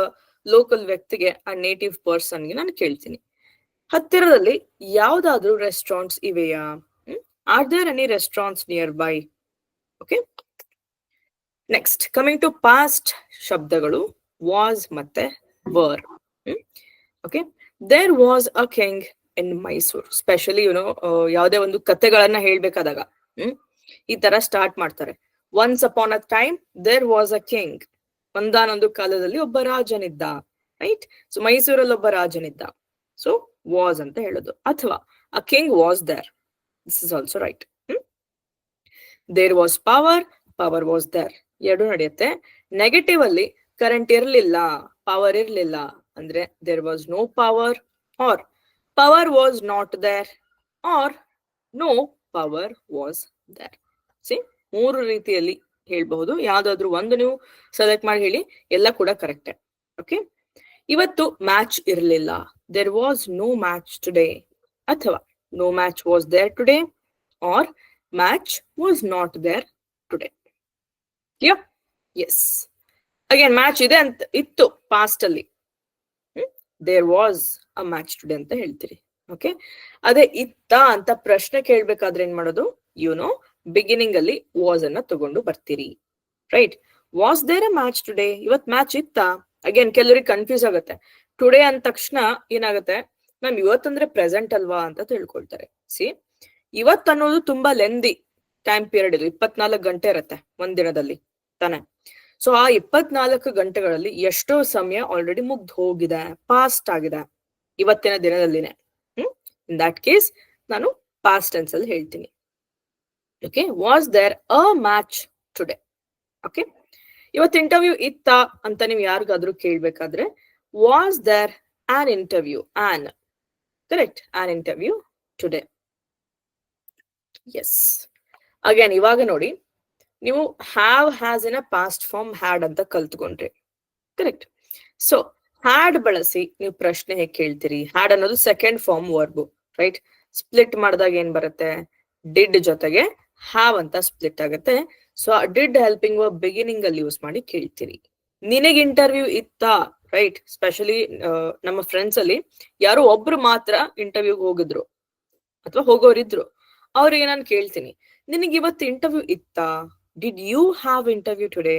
ಲೋಕಲ್ ವ್ಯಕ್ತಿಗೆ, ಆ ನೇಟಿವ್ ಪರ್ಸನ್ಗೆ ನಾನು ಕೇಳ್ತೀನಿ, ಹತ್ತಿರದಲ್ಲಿ ಯಾವ್ದಾದ್ರು ರೆಸ್ಟೋರೆಂಟ್ಸ್ ಇವೆಯಾ? R there any restaurants nearby? Okay, next coming to past ಶಬ್ದಗಳು ವಾಸ್ ಮತ್ತೆ were. Okay, there was a king in Mysore. Specially ಯಾವುದೇ ಒಂದು ಕಥೆಗಳನ್ನ ಹೇಳ್ಬೇಕಾದಾಗ ಈ ತರ ಸ್ಟಾರ್ಟ್ ಮಾಡ್ತಾರೆ. Once upon a time there was a king. ಒಂದಾನೊಂದು ಕಾಲದಲ್ಲಿ ಒಬ್ಬ ರಾಜನಿದ್ದ, ರೈಟ್? ಸೊ ಮೈಸೂರಲ್ಲಿ ಒಬ್ಬ ರಾಜನಿದ್ದ, ಸೊ ವಾಸ್ ಅಂತ ಹೇಳೋದು. ಅಥವಾ a king was there, this is also right. There was power, power was there, ಎರಡು ನಡೆಯುತ್ತೆ. ನೆಗೆಟಿವ್ ಅಲ್ಲಿ ಕರೆಂಟ್ ಇರ್ಲಿಲ್ಲ, ಪವರ್ ಇರ್ಲಿಲ್ಲ ಅಂದ್ರೆ there was no power, or power was not there, R no power was there. See, ಮೂರು ರೀತಿಯಲ್ಲಿ ಹೇಳ್ಬಹುದು. ಯಾವ್ದಾದ್ರು ಒಂದು ನೀವು ಸೆಲೆಕ್ಟ್ ಮಾಡಿ ಹೇಳಿ, ಎಲ್ಲ ಕೂಡ ಕರೆಕ್ಟೇ. ಓಕೆ, ಇವತ್ತು ಮ್ಯಾಚ್ ಇರಲಿಲ್ಲ, there was no match today. ಅಥವಾ no match was there today, or match was not there today. Clear? Yes. Again match ಇದೆ ಅಂತ ಇತ್ತು ಪಾಸ್ಟ್ ಅಲ್ಲಿ, there was a match today ಅಂತ ಹೇಳ್ತೀರಿ. ಓಕೆ, ಅದೇ ಇತ್ತ ಅಂತ ಪ್ರಶ್ನೆ ಕೇಳ್ಬೇಕಾದ್ರೆ ಏನ್ ಮಾಡೋದು? ಬಿಗಿನಿಂಗ್ ಅಲ್ಲಿ ವಾಸ್ ಅನ್ನ ತಗೊಂಡು ಬರ್ತೀರಿ, right? Was there a match today? ಇವತ್ ಮ್ಯಾಚ್ ಇತ್ತಾ? ಅಗೇನ್ ಕೆಲವರಿಗೆ ಕನ್ಫ್ಯೂಸ್ ಆಗುತ್ತೆ. ಟುಡೇ ಅಂದ ತಕ್ಷಣ ಏನಾಗುತ್ತೆ, ಮ್ಯಾಮ್ ಇವತ್ತಂದ್ರೆ ಪ್ರೆಸೆಂಟ್ ಅಲ್ವಾ ಅಂತ ತಿಳ್ಕೊಳ್ತಾರೆ. ಸಿ, ಇವತ್ ಅನ್ನೋದು ತುಂಬಾ ಲೆಂದಿ ಟೈಮ್ ಪೀರಿಯಡ್, ಇದು 24 ಗಂಟೆ ಇರುತ್ತೆ ಒಂದ್ ದಿನದಲ್ಲಿ ತಾನೆ. ಸೊ ಆ 24 ಗಂಟೆಗಳಲ್ಲಿ ಎಷ್ಟೋ ಸಮಯ ಆಲ್ರೆಡಿ ಮುಗ್ದು ಹೋಗಿದೆ, ಪಾಸ್ಟ್ ಆಗಿದೆ ಇವತ್ತಿನ ದಿನದಲ್ಲಿನೇ. ಇನ್ ದಟ್ ಕೇಸ್ ನಾನು ಪಾಸ್ಟ್ ಟೆನ್ಸ್ ಅಲ್ಲಿ ಹೇಳ್ತೀನಿ. Okay, was there a match today? Okay, ಇವತ್ತು ಇಂಟರ್ವ್ಯೂ ಇತ್ತ ಅಂತ ನೀವು ಯಾರಿಗಾದ್ರೂ ಕೇಳ್ಬೇಕಾದ್ರೆ was there an interview? An, correct, an interview today. Yes. Again ಇವಾಗ ನೋಡಿ, ನೀವು have, has in a past form had ಅಂತ ಕಲ್ತ್ಕೊಂಡ್ರಿ, ಕರೆಕ್ಟ್? ಸೊ ಹ್ಯಾಡ್ ಬಳಸಿ ನೀವು ಪ್ರಶ್ನೆ ಹೇಗೆ ಕೇಳ್ತೀರಿ? ಹ್ಯಾಡ್ ಅನ್ನೋದು second form verb, right? Split ಮಾಡಿದಾಗ ಏನ್ ಬರುತ್ತೆ? ಡಿಡ್ ಜೊತೆಗೆ ಹ್ಯಾವ್ ಅಂತ ಸ್ಪ್ಲಿಟ್ ಆಗುತ್ತೆ. So did helping verb beginning ಅಲ್ಲಿ ಯೂಸ್ ಮಾಡಿ ಕೇಳ್ತೀರಿ. ನಿನಗೆ ಇಂಟರ್ವ್ಯೂ ಇತ್ತಾ? ರೈಟ್? ಸ್ಪೆಷಲಿ ನಮ್ಮ ಫ್ರೆಂಡ್ಸ್ ಅಲ್ಲಿ ಯಾರೋ ಒಬ್ರು ಮಾತ್ರ ಇಂಟರ್ವ್ಯೂಗೆ ಹೋಗಿದ್ರು ಅಥವಾ ಹೋಗೋರಿದ್ರು, ಅವ್ರಿಗೆ ನಾನು ಕೇಳ್ತೀನಿ, ನಿನಗೆ ಇವತ್ತು ಇಂಟರ್ವ್ಯೂ ಇತ್ತಾ? Did you have interview today?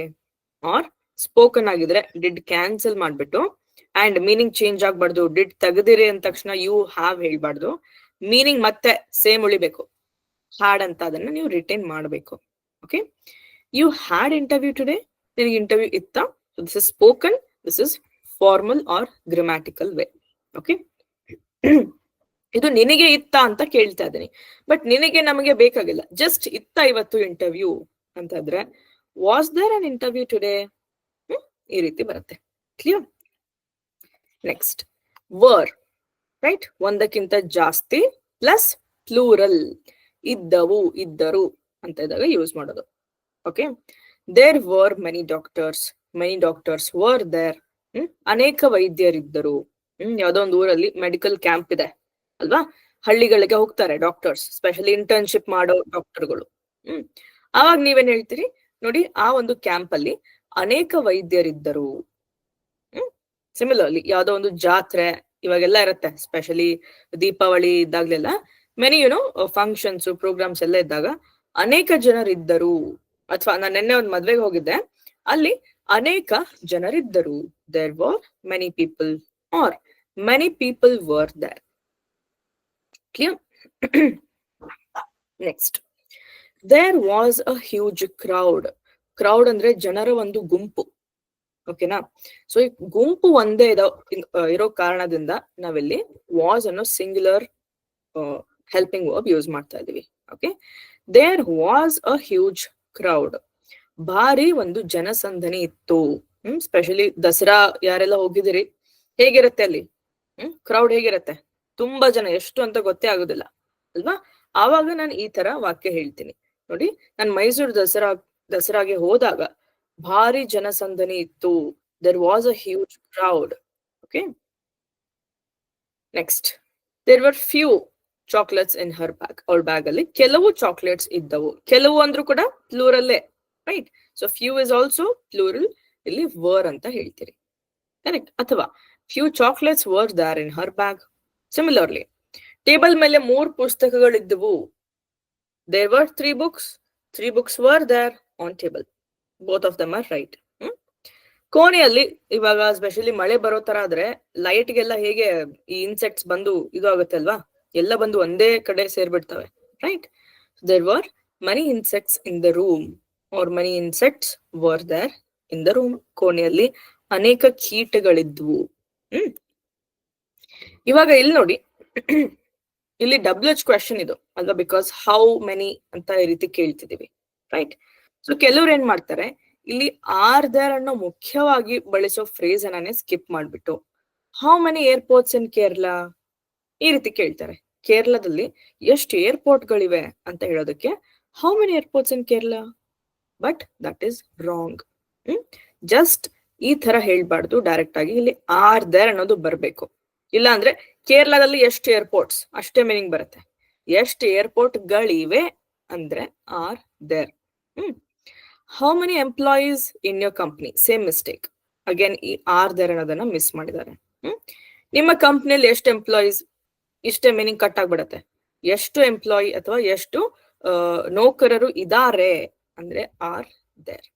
Or spoken ಆಗಿದ್ರೆ ಡಿಡ್ ಕ್ಯಾನ್ಸಲ್ ಮಾಡ್ಬಿಟ್ಟು ಅಂಡ್ ಮೀನಿಂಗ್ ಚೇಂಜ್ ಆಗ್ಬಾರ್ದು. ಡಿಡ್ ತೆಗೆದಿರಿ ಅಂದ ತಕ್ಷಣ ಯು ಹ್ಯಾವ್ ಹೇಳ್ಬಾರ್ದು, ಮೀನಿಂಗ್ ಮತ್ತೆ ಸೇಮ್ ಉಳಿಬೇಕು. ಹ್ಯಾಡ್ ಅಂತ ಅದನ್ನ ನೀವು ರಿಟೈನ್ ಮಾಡಬೇಕು. Okay, you had interview today? ನಿನಗೆ ಇಂಟರ್ವ್ಯೂ ಇತ್ತಾ? This is spoken, this is formal or grammatical way. Okay, ಇದು ನಿನಗೆ ಇತ್ತ ಅಂತ ಕೇಳ್ತಾ ಇದ್ದೀನಿ, ಬಟ್ ನಿನಗೆ ನಮಗೆ ಬೇಕಾಗಿಲ್ಲ, ಜಸ್ಟ್ ಇತ್ತ ಇವತ್ತು ಇಂಟರ್ವ್ಯೂ ಅಂತ ಇದ್ರೆ was there an interview today? ಈ ರೀತಿ ಬರುತ್ತೆ. ಕ್ಲಿಯರ್? Next were, right? ಒಂದಕ್ಕಿಂತ ಜಾಸ್ತಿ ಪ್ಲಸ್ ಪ್ಲೂರಲ್, ಇದ್ದವು, ಇದ್ದರು ಅಂತ ಇದ್ದಾಗ ಯೂಸ್ ಮಾಡೋದು. Okay, there were many doctors, many doctors were there. ಅನೇಕ ವೈದ್ಯರಿದ್ದರು. ಯಾವ್ದೋ ಒಂದು ಊರಲ್ಲಿ ಮೆಡಿಕಲ್ ಕ್ಯಾಂಪ್ ಇದೆ ಅಲ್ವಾ, ಹಳ್ಳಿಗಳಿಗೆ ಹೋಗ್ತಾರೆ ಡಾಕ್ಟರ್ಸ್, ಸ್ಪೆಷಲಿ ಇಂಟರ್ನ್ಶಿಪ್ ಮಾಡೋ ಡಾಕ್ಟರ್ಗಳು. ಅವಾಗ ನೀವೇನ್ ಹೇಳ್ತೀರಿ ನೋಡಿ, ಆ ಒಂದು ಕ್ಯಾಂಪ್ ಅಲ್ಲಿ ಅನೇಕ ವೈದ್ಯರಿದ್ದರು. ಸಿಮಿಲರ್ಲಿ ಯಾವ್ದೋ ಒಂದು ಜಾತ್ರೆ ಇವಾಗೆಲ್ಲ ಇರುತ್ತೆ, ಸ್ಪೆಷಲಿ ದೀಪಾವಳಿ ಇದ್ದಾಗ್ಲೆಲ್ಲ ಮೆನಿ ಫಂಕ್ಷನ್ಸ್ ಪ್ರೋಗ್ರಾಮ್ಸ್ ಎಲ್ಲ ಇದ್ದಾಗ ಅನೇಕ ಜನರಿದ್ದರು. ಅಥವಾ ನಾನು ನಿನ್ನೆ ಒಂದು ಮದ್ವೆಗೆ ಹೋಗಿದ್ದೆ, ಅಲ್ಲಿ ಅನೇಕ ಜನರಿದ್ದರು, there were many people. Or Many people were there. Clear? Next. There was a huge crowd. Crowd ಅಂದ್ರೆ ಜನರ ಒಂದು ಗುಂಪು. ಓಕೆನಾ? ಸೊ ಈ ಗುಂಪು ಒಂದೇ ಇರೋ ಕಾರಣದಿಂದ ನಾವಿಲ್ಲಿ ವಾಸ್ ಅನ್ನೋ ಸಿಂಗ್ಯುಲರ್ ಹೆಲ್ಪಿಂಗ್ ವರ್ಬ್ ಯೂಸ್ ಮಾಡ್ತಾ ಇದೀವಿ. Okay, there was a huge crowd. ಭಾರಿ ಒಂದು ಜನಸಂದಣಿ ಇತ್ತು. ಸ್ಪೆಷಲಿ ದಸರಾ ಯಾರೆಲ್ಲ ಹೋಗಿದಿರಿ, ಹೇಗಿರುತ್ತೆ ಅಲ್ಲಿ? ಕ್ರೌಡ್ ಹೇಗಿರುತ್ತೆ? ತುಂಬಾ ಜನ, ಎಷ್ಟು ಅಂತ ಗೊತ್ತೇ ಆಗುದಿಲ್ಲ ಅಲ್ವಾ? ಆವಾಗ ನಾನು ಈ ತರ ವಾಕ್ಯ ಹೇಳ್ತೀನಿ ನೋಡಿ. ನಾನು ಮೈಸೂರು ದಸರಾಗೆ ಹೋದಾಗ ಭಾರಿ ಜನಸಂದಣಿ ಇತ್ತು. There was a huge crowd. Okay, next. There were few chocolates in her bag. ಅವಳ ಬ್ಯಾಗ್ ಅಲ್ಲಿ ಕೆಲವು ಚಾಕ್ಲೇಟ್ಸ್ ಇದ್ದವು. ಕೆಲವು ಅಂದ್ರೂ ಕೂಡ ಪ್ಲೂರಲ್ಲೇ, right? So few is also plural. ಇಲ್ಲಿ ವರ್ ಅಂತ ಹೇಳ್ತೀರಿ, ಕರೆಕ್ಟ್? ಅಥವಾ few chocolates were there in her bag. Similarly, table ಮೇಲೆ 3 ಪುಸ್ತಕಗಳಿದ್ದವು. There were 3 books. 3 books were there on table. Both of them are right. ಕೋಣೆಯಲ್ಲಿ ಇವಾಗ ಸ್ಪೆಷಲಿ ಮಳೆ ಬರೋ ತರ ಆದ್ರೆ ಲೈಟ್ಗೆಲ್ಲ ಹೇಗೆ ಈ ಇನ್ಸೆಕ್ಟ್ಸ್ ಬಂದು ಇದು ಆಗುತ್ತೆ ಅಲ್ವಾ? ಎಲ್ಲ ಬಂದು ಒಂದೇ ಕಡೆ ಸೇರ್ಬಿಡ್ತವೆ, right? There were many insects in the room, or many insects were there in the room. ಕೋಣೆಯಲ್ಲಿ ಅನೇಕ ಕೀಟಗಳಿದ್ವು. ಇವಾಗ ಇಲ್ಲಿ ನೋಡಿ, ಇಲ್ಲಿ WH ಕ್ವೆಶನ್ ಇದು ಅಲ್ವಾ? ಬಿಕಾಸ್ ಹೌ ಮೆನಿ ಅಂತ ಈ ರೀತಿ ಕೇಳ್ತಿದೀವಿ, ರೈಟ್? ಸೊ ಕೆಲವ್ರು ಏನ್ ಮಾಡ್ತಾರೆ, ಇಲ್ಲಿ ಆರ್ ದೇರ್ ಅನ್ನೋ ಮುಖ್ಯವಾಗಿ ಬಳಸೋ ಫ್ರೇಸ್ ಅನ್ನೇ ಸ್ಕಿಪ್ ಮಾಡ್ಬಿಟ್ಟು ಹೌ ಮೆನಿ ಏರ್ಪೋರ್ಟ್ಸ್ ಇನ್ ಕೇರಳ ಈ ರೀತಿ ಕೇಳ್ತಾರೆ. ಕೇರಳದಲ್ಲಿ ಎಷ್ಟು ಏರ್ಪೋರ್ಟ್ ಗಳಿವೆ ಅಂತ ಹೇಳೋದಕ್ಕೆ how many airports in Kerala. But that is wrong. Just ಈ ತರ ಹೇಳ್ಬಾರ್ದು, ಡೈರೆಕ್ಟ್ ಆಗಿ ಇಲ್ಲಿ ಆರ್ ದೇರ್ ಅನ್ನೋದು ಬರ್ಬೇಕು. ಇಲ್ಲ ಅಂದ್ರೆ ಕೇರಳದಲ್ಲಿ ಎಷ್ಟು ಏರ್ಪೋರ್ಟ್ಸ್ ಅಷ್ಟೇ ಮೀನಿಂಗ್ ಬರುತ್ತೆ. ಎಷ್ಟು ಏರ್ಪೋರ್ಟ್ ಗಳಿವೆ ಅಂದ್ರೆ are there. How many employees in your company. Same mistake. Again ಈ ಆರ್ ದೇರ್ ಅನ್ನೋದನ್ನ ಮಿಸ್ ಮಾಡಿದ್ದಾರೆ. ನಿಮ್ಮ ಕಂಪ್ನಿಯಲ್ಲಿ ಎಷ್ಟು ಎಂಪ್ಲಾಯೀಸ್, ಇಷ್ಟೇ ಮೀನಿಂಗ್ ಕಟ್ ಆಗ್ಬಿಡತ್ತೆ. ಎಷ್ಟು ಎಂಪ್ಲಾಯಿ ಅಥವಾ ಎಷ್ಟು ನೌಕರರು ಇದಾರೆ ಅಂದ್ರೆ are there.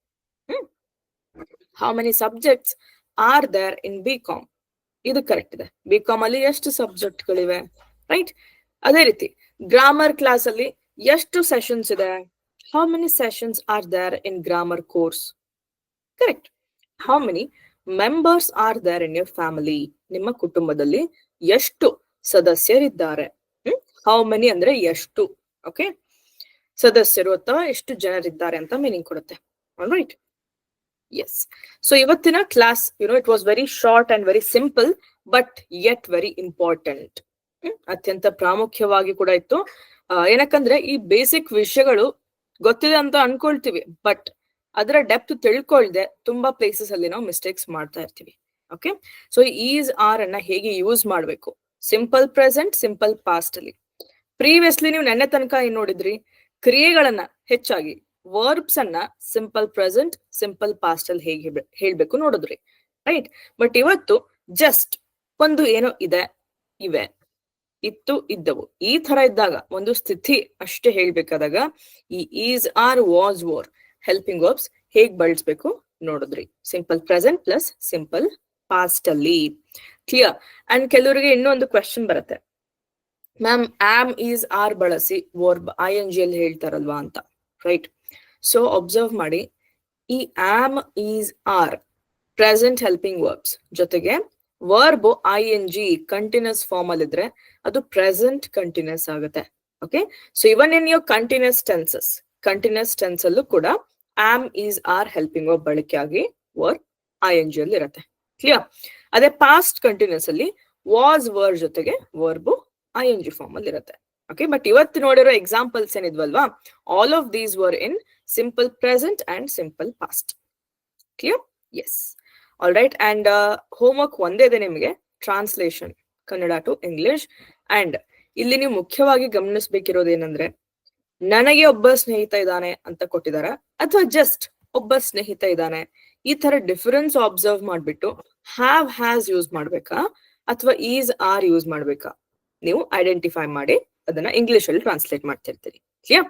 How many subjects are there in BCom. ಇದು ಕರೆಕ್ಟ್ ಇದೆ. BCom ಅಲ್ಲಿ ಎಷ್ಟು ಸಬ್ಜೆಕ್ಟ್ ಗಳಿವೆ, ರೈಟ್? ಅದೇ ರೀತಿ ಗ್ರಾಮರ್ ಕ್ಲಾಸ್ ಅಲ್ಲಿ ಎಷ್ಟು ಸೆಷನ್ಸ್ ಇದೆ. How many sessions are there in grammar course. Correct. How many members are there in your family. ನಿಮ್ಮ ಕುಟುಂಬದಲ್ಲಿ ಎಷ್ಟು ಸದಸ್ಯರಿದ್ದಾರೆ. ಹೌ ಮೆನಿ ಅಂದ್ರೆ ಎಷ್ಟು, ಓಕೆ? ಸದಸ್ಯರು ಅಥವಾ ಎಷ್ಟು ಜನರಿದ್ದಾರೆ ಅಂತ ಮೀನಿಂಗ್ ಕೊಡುತ್ತೆ. Alright, yes. ಸೊ ಇವತ್ತಿನ class it was very short and very simple, but yet very important. ಅತ್ಯಂತ ಪ್ರಾಮುಖ್ಯವಾಗಿ ಕೂಡ ಇತ್ತು. ಏನಕ್ಕಂದ್ರೆ ಈ ಬೇಸಿಕ್ ವಿಷಯಗಳು ಗೊತ್ತಿದೆ ಅಂತ ಅನ್ಕೊಳ್ತೀವಿ, ಬಟ್ ಅದರ ಡೆಪ್ತ್ ತಿಳ್ಕೊಳ್ದೆ ತುಂಬಾ ಪ್ಲೇಸಸ್ ಅಲ್ಲಿ ನಾವು ಮಿಸ್ಟೇಕ್ಸ್ ಮಾಡ್ತಾ ಇರ್ತೀವಿ. ಓಕೆ, ಸೊ ಈಸ್ ಆರ್ ಅನ್ನ ಹೇಗೆ ಯೂಸ್ ಮಾಡ್ಬೇಕು. ಸಿಂಪಲ್ ಪ್ರೆಸೆಂಟ್, ಸಿಂಪಲ್ ಪಾಸ್ಟ್ ಅಲ್ಲಿ. ಪ್ರೀವಿಯಸ್ಲಿ ನೀವು ನೆನ್ನೆ ತನಕ ಏನ್ ನೋಡಿದ್ರಿ, ಕ್ರಿಯೆಗಳನ್ನ ಹೆಚ್ಚಾಗಿ ವರ್ಬ್ಸ್ ಅನ್ನ ಸಿಂಪಲ್ ಪ್ರೆಸೆಂಟ್, ಸಿಂಪಲ್ ಪಾಸ್ಟ್ ಅಲ್ಲಿ ಹೇಗೆ ಹೇಳ್ಬೇಕು ನೋಡಿದ್ರಿ, ರೈಟ್? ಬಟ್ ಇವತ್ತು ಜಸ್ಟ್ ಒಂದು ಏನೋ ಇದೆ, ಇವೆ, ಇತ್ತು, ಇದ್ದವು, ಈ ತರ ಇದ್ದಾಗ ಒಂದು ಸ್ಥಿತಿ ಅಷ್ಟೇ ಹೇಳ್ಬೇಕಾದಾಗ ಈ is are was were helping verbs ಹೇಗ್ ಬಳಸ್ಬೇಕು ನೋಡಿದ್ರಿ. Simple present plus simple past ಅಲ್ಲಿ. ಕ್ಲಿಯರ್? ಅಂಡ್ ಕೆಲವರಿಗೆ ಇನ್ನೊಂದು ಕ್ವೆಶನ್ ಬರುತ್ತೆ, ಮ್ಯಾಮ್ ಆಮ್ ಈಸ್ ಆರ್ ಬಳಸಿ ವರ್ಬ್ ING ಅಲ್ಲಿ ಹೇಳ್ತಾರಲ್ವಾ ಅಂತ, ರೈಟ್? ಸೊ ಅಬ್ಸರ್ವ್ ಮಾಡಿ, ಈ am is are present helping verbs ಜೊತೆಗೆ ವರ್ಬ್ ING ಕಂಟಿನ್ಯೂಸ್ ಫಾರ್ಮ್ ಅಲ್ಲಿ ಇದ್ರೆ ಅದು ಪ್ರೆಸೆಂಟ್ ಕಂಟಿನ್ಯೂಸ್ ಆಗುತ್ತೆ. Okay, so even in your continuous tense ಅಲ್ಲೂ ಕೂಡ am is are helping verb ಬಳಕೆ ಆಗಿ ವರ್ಬ್ ING ಅಲ್ಲಿ ಇರುತ್ತೆ. ಕ್ಲಿಯರ್? ಅದೇ ಪಾಸ್ಟ್ ಕಂಟಿನ್ಯೂಸ್ ಅಲ್ಲಿ ವಾಸ್ ವರ್ ಜೊತೆಗೆ ವರ್ಬ್ ING ಫಾರ್ಮ್ ಅಲ್ಲಿ ಇರುತ್ತೆ. ಓಕೆ, ಬಟ್ ಇವತ್ತು ನೋಡಿರೋ ಎಕ್ಸಾಂಪಲ್ಸ್ ಏನಿದ್ವಲ್ವಾ, all of these were in simple present and simple past. Clear? Yes. All right. And homework ಒಂದೇ ಇದೆ ನಿಮಗೆ, translation Kannada to English. And ಇಲ್ಲಿ ನೀವು ಮುಖ್ಯವಾಗಿ ಗಮನಿಸಬೇಕಿರೋದೇನಂದ್ರೆ, ನನಗೆ ಒಬ್ಬ ಸ್ನೇಹಿತ ಇದ್ದಾನೆ ಅಂತ ಕೊಟ್ಟಿದಾರ ಅಥವಾ ಜಸ್ಟ್ ಒಬ್ಬ ಸ್ನೇಹಿತ ಇದ್ದಾನೆ, ಈ ತರ ಡಿಫರೆನ್ಸ್ ಅಬ್ಸರ್ವ್ ಮಾಡ್ಬಿಟ್ಟು ಹ್ಯಾವ್ ಹ್ಯಾಸ್ ಯೂಸ್ ಮಾಡ್ಬೇಕಾ ಅಥವಾ ಈಸ್ ಆರ್ ಯೂಸ್ ಮಾಡ್ಬೇಕಾ ನೀವು ಐಡೆಂಟಿಫೈ ಮಾಡಿ ಅದನ್ನ ಇಂಗ್ಲಿಷ್ ಅಲ್ಲಿ ಟ್ರಾನ್ಸ್ಲೇಟ್ ಮಾಡ್ತಿರ್ತೀರಿ. ಕ್ಲಿಯರ್?